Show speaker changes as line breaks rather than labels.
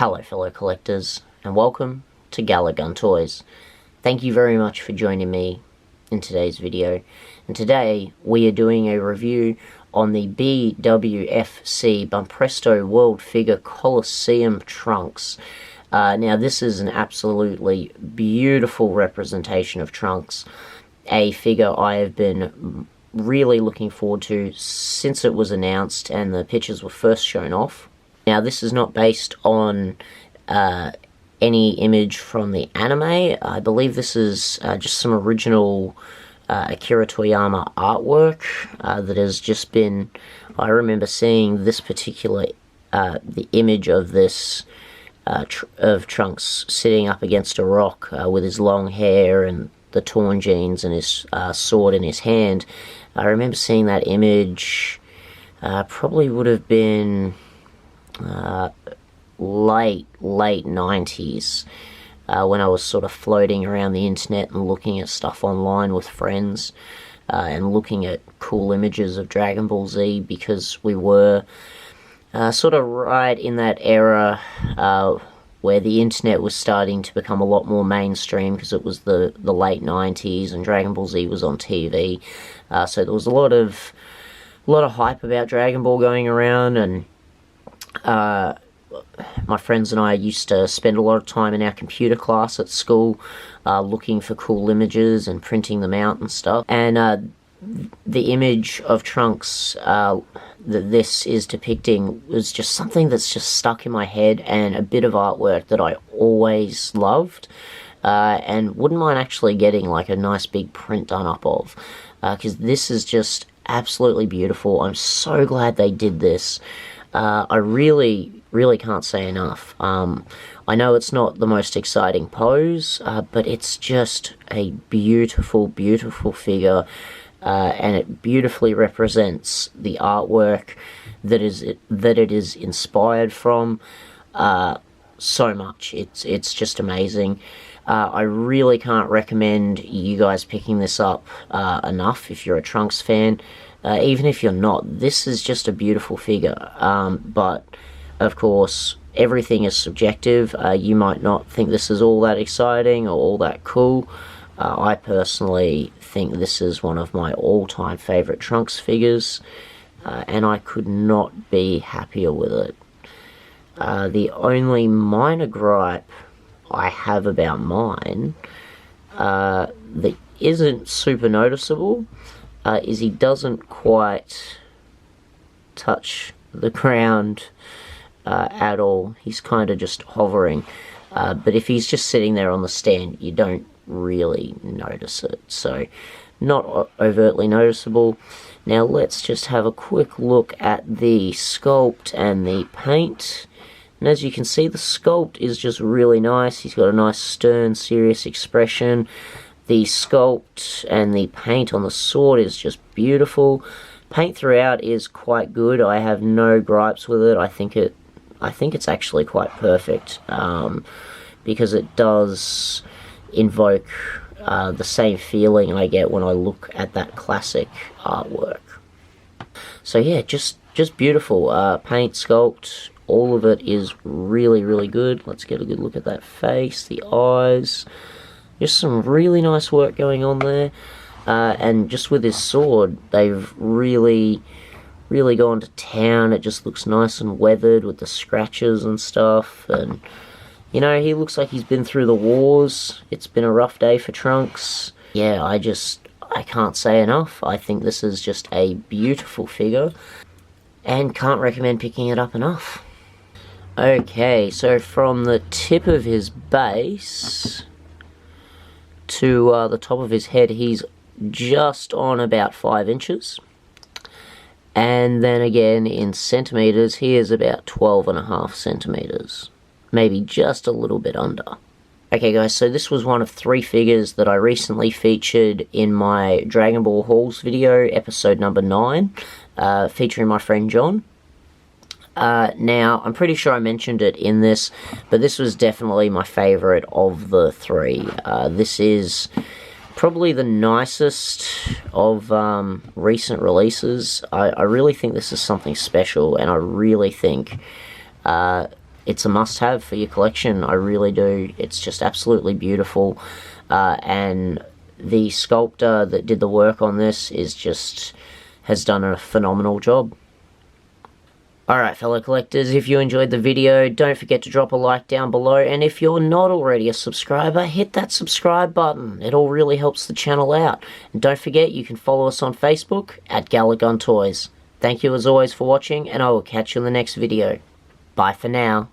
Hello fellow collectors, and welcome to Gala Gun Toys. Thank you very much for joining me in today's video. And today we are doing a review on the Bwfc Bumpresto World Figure Coliseum Trunks. Now this is an absolutely beautiful representation of Trunks, a figure I have been really looking forward to since it was announced and the pictures were first shown off. Now this is not based on any image from the anime. I believe this is just some original Akira Toriyama artwork that has just been... I remember seeing this particular the image of this of Trunks sitting up against a rock with his long hair and the torn jeans and his sword in his hand. I remember seeing that image, probably would have been late 90s, when I was sort of floating around the internet and looking at stuff online with friends, and looking at cool images of Dragon Ball Z, because we were sort of right in that era where the internet was starting to become a lot more mainstream, because it was the late 90s and Dragon Ball Z was on TV, so there was a lot of hype about Dragon Ball going around, and my friends and I used to spend a lot of time in our computer class at school looking for cool images and printing them out and stuff. And the image of Trunks that this is depicting was just something that's just stuck in my head, and a bit of artwork that I always loved, and wouldn't mind actually getting like a nice big print done up of, because this is just absolutely beautiful. I'm so glad they did this. I really can't say enough. I know it's not the most exciting pose, but it's just a beautiful, beautiful figure, and it beautifully represents the artwork that it is inspired from so much. It's just amazing. I really can't recommend you guys picking this up enough if you're a Trunks fan. Even if you're not, this is just a beautiful figure, but of course everything is subjective. You might not think this is all that exciting or all that cool. I personally think this is one of my all-time favorite Trunks figures, and I could not be happier with it. The only minor gripe I have about mine that isn't super noticeable is he doesn't quite touch the ground at all. He's kind of just hovering, but if he's just sitting there on the stand, you don't really notice it, so not overtly noticeable. Now let's just have a quick look at the sculpt and the paint, and as you can see, the sculpt is just really nice. He's got a nice stern, serious expression. The sculpt and the paint on the sword is just beautiful. Paint throughout is quite good. I have no gripes with it. I think it's actually quite perfect, because it does invoke the same feeling I get when I look at that classic artwork. So yeah, just beautiful. Paint, sculpt, all of it is really, really good. Let's get a good look at that face, the eyes. Just some really nice work going on there, and just with his sword, they've really gone to town. It just looks nice and weathered with the scratches and stuff, and you know, he looks like he's been through the wars. It's been a rough day for Trunks. Yeah, I can't say enough. I think this is just a beautiful figure, and can't recommend picking it up enough. Okay, so from the tip of his base to the top of his head, he's just on about 5 inches, and then again in centimeters, he is about 12.5 centimeters, maybe just a little bit under. Okay guys, so this was one of 3 figures that I recently featured in my Dragon Ball hauls video, episode number 9, featuring my friend John. Now, I'm pretty sure I mentioned it in this, but this was definitely my favorite of the 3. This is probably the nicest of recent releases. I really think this is something special, and I really think it's a must-have for your collection. I really do. It's just absolutely beautiful, and the sculptor that did the work on this has done a phenomenal job. Alright, fellow collectors, if you enjoyed the video, don't forget to drop a like down below, and if you're not already a subscriber, hit that subscribe button. It all really helps the channel out. And don't forget, you can follow us on Facebook at Galagun Toys. Thank you as always for watching, and I will catch you in the next video. Bye for now.